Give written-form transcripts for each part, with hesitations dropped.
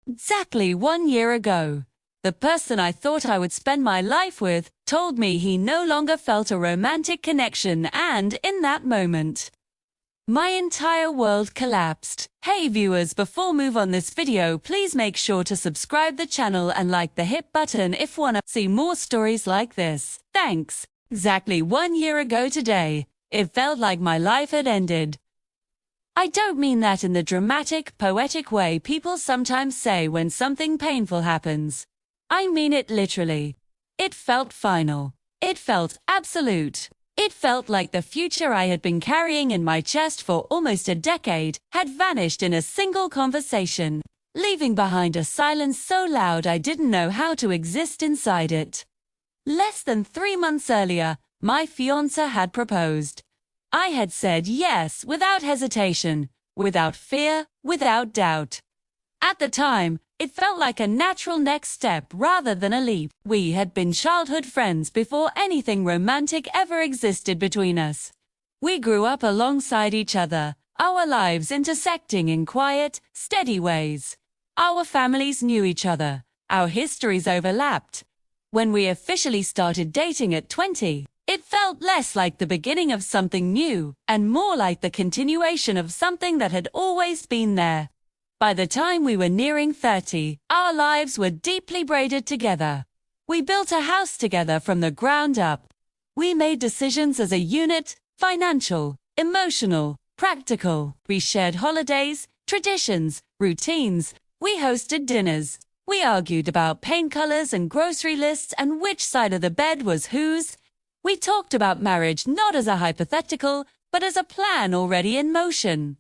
Exactly 1 year ago, the person I thought I would spend my life with told me he no longer felt a romantic connection, and in that moment, my entire world collapsed. Hey viewers, before move on this video, please make sure to subscribe the channel and like the hit button if wanna see more stories like this. Thanks. Exactly 1 year ago today, it felt like my life had ended. I don't mean that in the dramatic, poetic way people sometimes say when something painful happens. I mean it literally. It felt final. It felt absolute. It felt like the future I had been carrying in my chest for almost a decade had vanished in a single conversation, leaving behind a silence so loud I didn't know how to exist inside it. Less than 3 months earlier, my fiancé had proposed. I had said yes without hesitation, without fear, without doubt. At the time, it felt like a natural next step rather than a leap. We had been childhood friends before anything romantic ever existed between us. We grew up alongside each other, our lives intersecting in quiet, steady ways. Our families knew each other, our histories overlapped. When we officially started dating at 20, it felt less like the beginning of something new and more like the continuation of something that had always been there. By the time we were nearing 30, our lives were deeply braided together. We built a house together from the ground up. We made decisions as a unit, financial, emotional, practical. We shared holidays, traditions, routines. We hosted dinners. We argued about paint colors and grocery lists and which side of the bed was whose. We talked about marriage not as a hypothetical, but as a plan already in motion.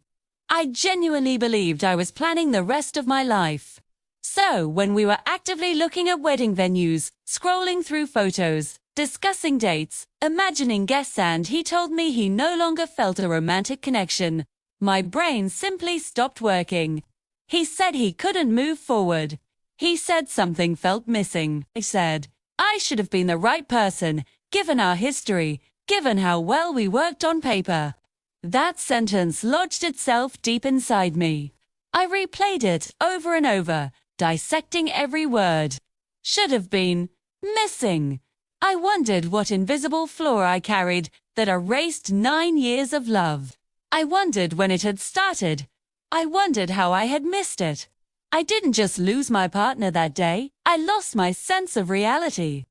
I genuinely believed I was planning the rest of my life. So, when we were actively looking at wedding venues, scrolling through photos, discussing dates, imagining guests, and he told me he no longer felt a romantic connection, my brain simply stopped working. He said he couldn't move forward. He said something felt missing. I said, I should have been the right person, given our history, given how well we worked on paper. That sentence lodged itself deep inside me. I replayed it over and over, dissecting every word. Should have been. Missing. I wondered what invisible flaw I carried that erased 9 years of love. I wondered when it had started. I wondered how I had missed it. I didn't just lose my partner that day, I lost my sense of reality.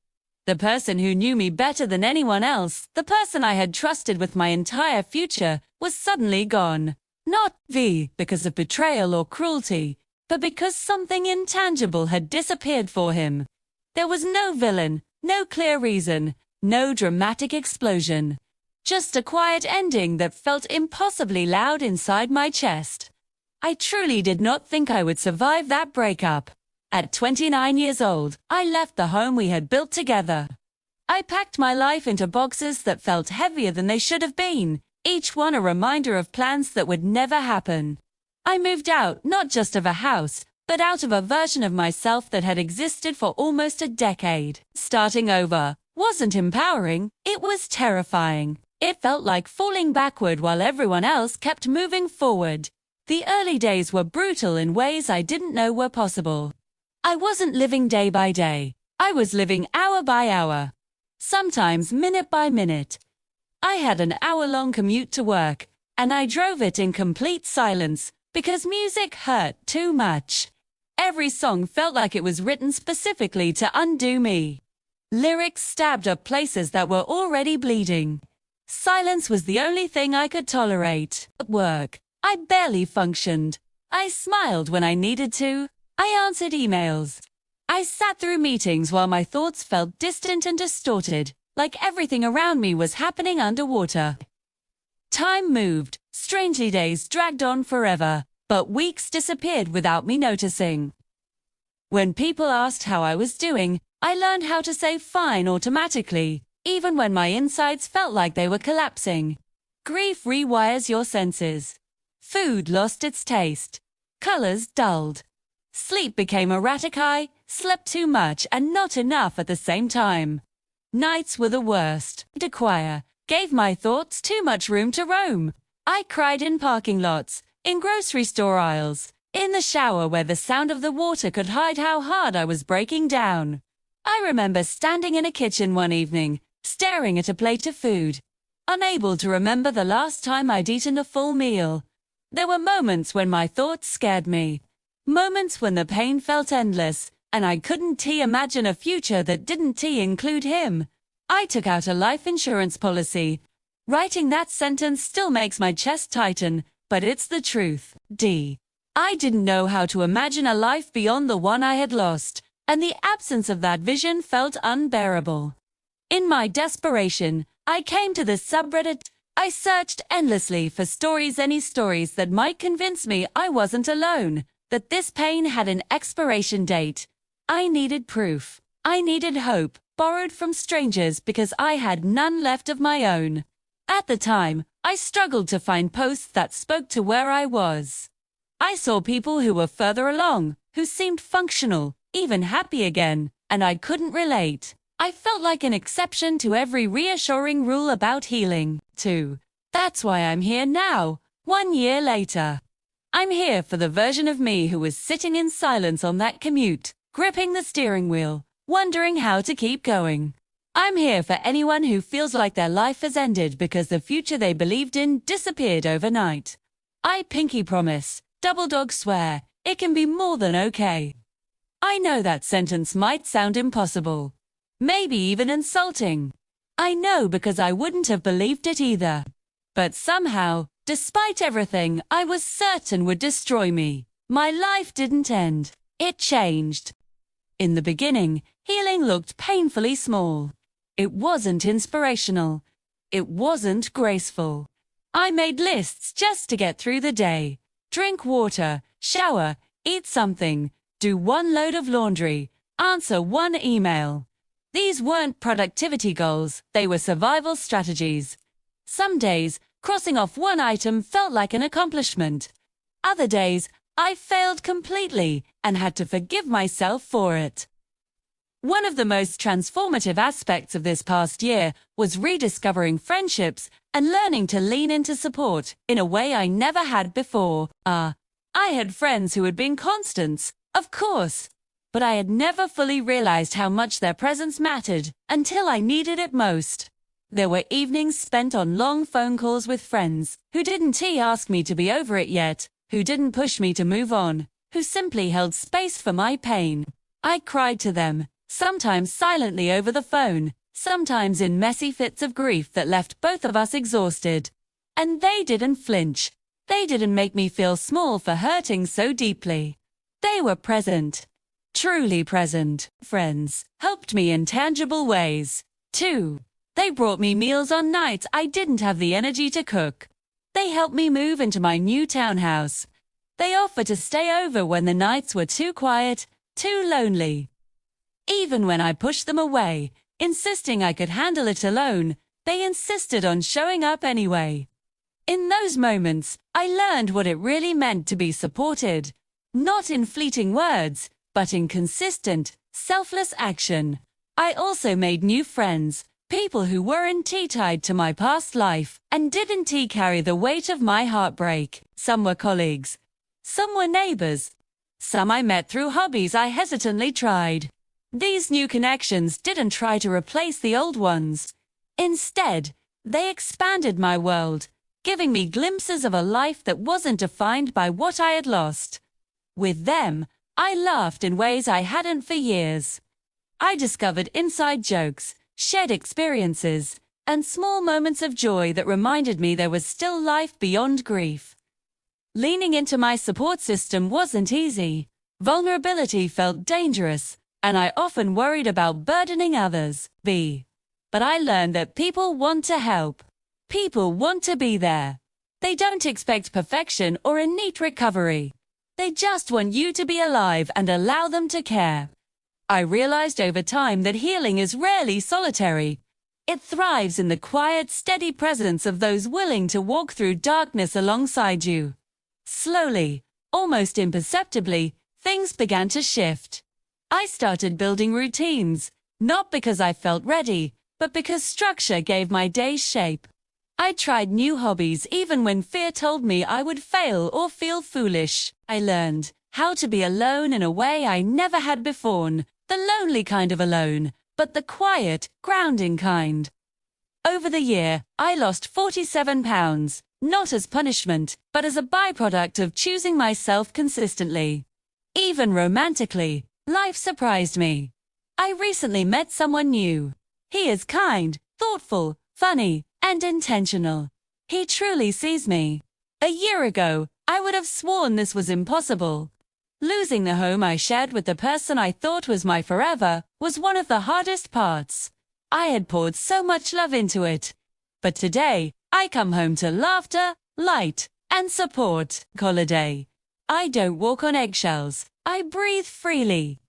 The person who knew me better than anyone else, the person I had trusted with my entire future, was suddenly gone. Not because of betrayal or cruelty, but because something intangible had disappeared for him. There was no villain, no clear reason, no dramatic explosion. Just a quiet ending that felt impossibly loud inside my chest. I truly did not think I would survive that breakup. At 29 years old, I left the home we had built together. I packed my life into boxes that felt heavier than they should have been, each one a reminder of plans that would never happen. I moved out not just of a house, but out of a version of myself that had existed for almost a decade. Starting over wasn't empowering, it was terrifying. It felt like falling backward while everyone else kept moving forward. The early days were brutal in ways I didn't know were possible. I wasn't living day by day. I was living hour by hour. Sometimes minute by minute. I had an hour-long commute to work, and I drove it in complete silence because music hurt too much. Every song felt like it was written specifically to undo me. Lyrics stabbed up places that were already bleeding. Silence was the only thing I could tolerate. At work, I barely functioned. I smiled when I needed to. I answered emails. I sat through meetings while my thoughts felt distant and distorted, like everything around me was happening underwater. Time moved. Strangely, days dragged on forever, but weeks disappeared without me noticing. When people asked how I was doing, I learned how to say fine automatically, even when my insides felt like they were collapsing. Grief rewires your senses. Food lost its taste. Colors dulled. Sleep became erratic. I slept too much and not enough at the same time. Nights were the worst. The choir gave my thoughts too much room to roam. I cried in parking lots, in grocery store aisles, In the shower where the sound of the water could hide how hard I was breaking down. I remember standing in a kitchen one evening, staring at a plate of food, unable to remember the last time I'd eaten a full meal. There were moments when my thoughts scared me, moments when the pain felt endless, and I couldn't imagine a future that didn't include him. I took out a life insurance policy. Writing that sentence still makes my chest tighten, but it's the truth. I didn't know how to imagine a life beyond the one I had lost, and the absence of that vision felt unbearable. In my desperation, I came to the subreddit. I searched endlessly for any stories that might convince me I wasn't alone, that this pain had an expiration date. I needed proof. I needed hope, borrowed from strangers because I had none left of my own. At the time, I struggled to find posts that spoke to where I was. I saw people who were further along, who seemed functional, even happy again, and I couldn't relate. I felt like an exception to every reassuring rule about healing, too. That's why I'm here now, 1 year later. I'm here for the version of me who was sitting in silence on that commute, gripping the steering wheel, wondering how to keep going. I'm here for anyone who feels like their life has ended because the future they believed in disappeared overnight. I pinky promise, double dog swear, it can be more than okay. I know that sentence might sound impossible, maybe even insulting. I know because I wouldn't have believed it either. But somehow, despite everything I was certain would destroy me, my life didn't end. It changed. In the beginning, healing looked painfully small. It wasn't inspirational. It wasn't graceful. I made lists just to get through the day. Drink water, shower, eat something, do 1 load of laundry, answer 1 email. These weren't productivity goals, they were survival strategies. Some days, crossing off 1 item felt like an accomplishment. Other days, I failed completely and had to forgive myself for it. One of the most transformative aspects of this past year was rediscovering friendships and learning to lean into support in a way I never had before. I had friends who had been constants, of course, but I had never fully realized how much their presence mattered until I needed it most. There were evenings spent on long phone calls with friends who didn't ask me to be over it yet, who didn't push me to move on, who simply held space for my pain. I cried to them, sometimes silently over the phone, sometimes in messy fits of grief that left both of us exhausted. And they didn't flinch. They didn't make me feel small for hurting so deeply. They were present. Truly present. Friends helped me in tangible ways, too. They brought me meals on nights I didn't have the energy to cook. They helped me move into my new townhouse. They offered to stay over when the nights were too quiet, too lonely. Even when I pushed them away, insisting I could handle it alone, they insisted on showing up anyway. In those moments, I learned what it really meant to be supported, not in fleeting words, but in consistent, selfless action. I also made new friends, people who weren't tied to my past life and didn't carry the weight of my heartbreak. Some were colleagues. Some were neighbors. Some I met through hobbies I hesitantly tried. These new connections didn't try to replace the old ones. Instead, they expanded my world, giving me glimpses of a life that wasn't defined by what I had lost. With them, I laughed in ways I hadn't for years. I discovered inside jokes, shared experiences, and small moments of joy that reminded me there was still life beyond grief. Leaning into my support system wasn't easy. Vulnerability felt dangerous, and I often worried about burdening others. But I learned that people want to help. People want to be there. They don't expect perfection or a neat recovery. They just want you to be alive and allow them to care. I realized over time that healing is rarely solitary. It thrives in the quiet, steady presence of those willing to walk through darkness alongside you. Slowly, almost imperceptibly, things began to shift. I started building routines, not because I felt ready, but because structure gave my days shape. I tried new hobbies even when fear told me I would fail or feel foolish. I learned how to be alone in a way I never had before. The lonely kind of alone, but the quiet, grounding kind. Over the year, I lost 47 pounds, not as punishment, but as a byproduct of choosing myself consistently. Even romantically, life surprised me. I recently met someone new. He is kind, thoughtful, funny, and intentional. He truly sees me. A year ago, I would have sworn this was impossible. Losing the home I shared with the person I thought was my forever was one of the hardest parts. I had poured so much love into it. But today, I come home to laughter, light, and support. Holiday. I don't walk on eggshells. I breathe freely.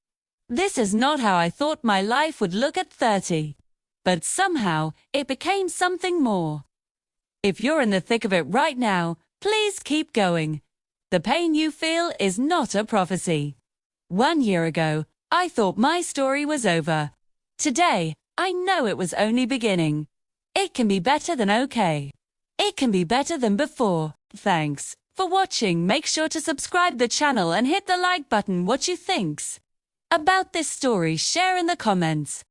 This is not how I thought my life would look at 30. But somehow, it became something more. If you're in the thick of it right now, please keep going. The pain you feel is not a prophecy. 1 year ago, I thought my story was over. Today, I know it was only beginning. It can be better than okay. It can be better than before. Thanks for watching. Make sure to subscribe the channel and hit the like button. What you thinks about this story, share in the comments.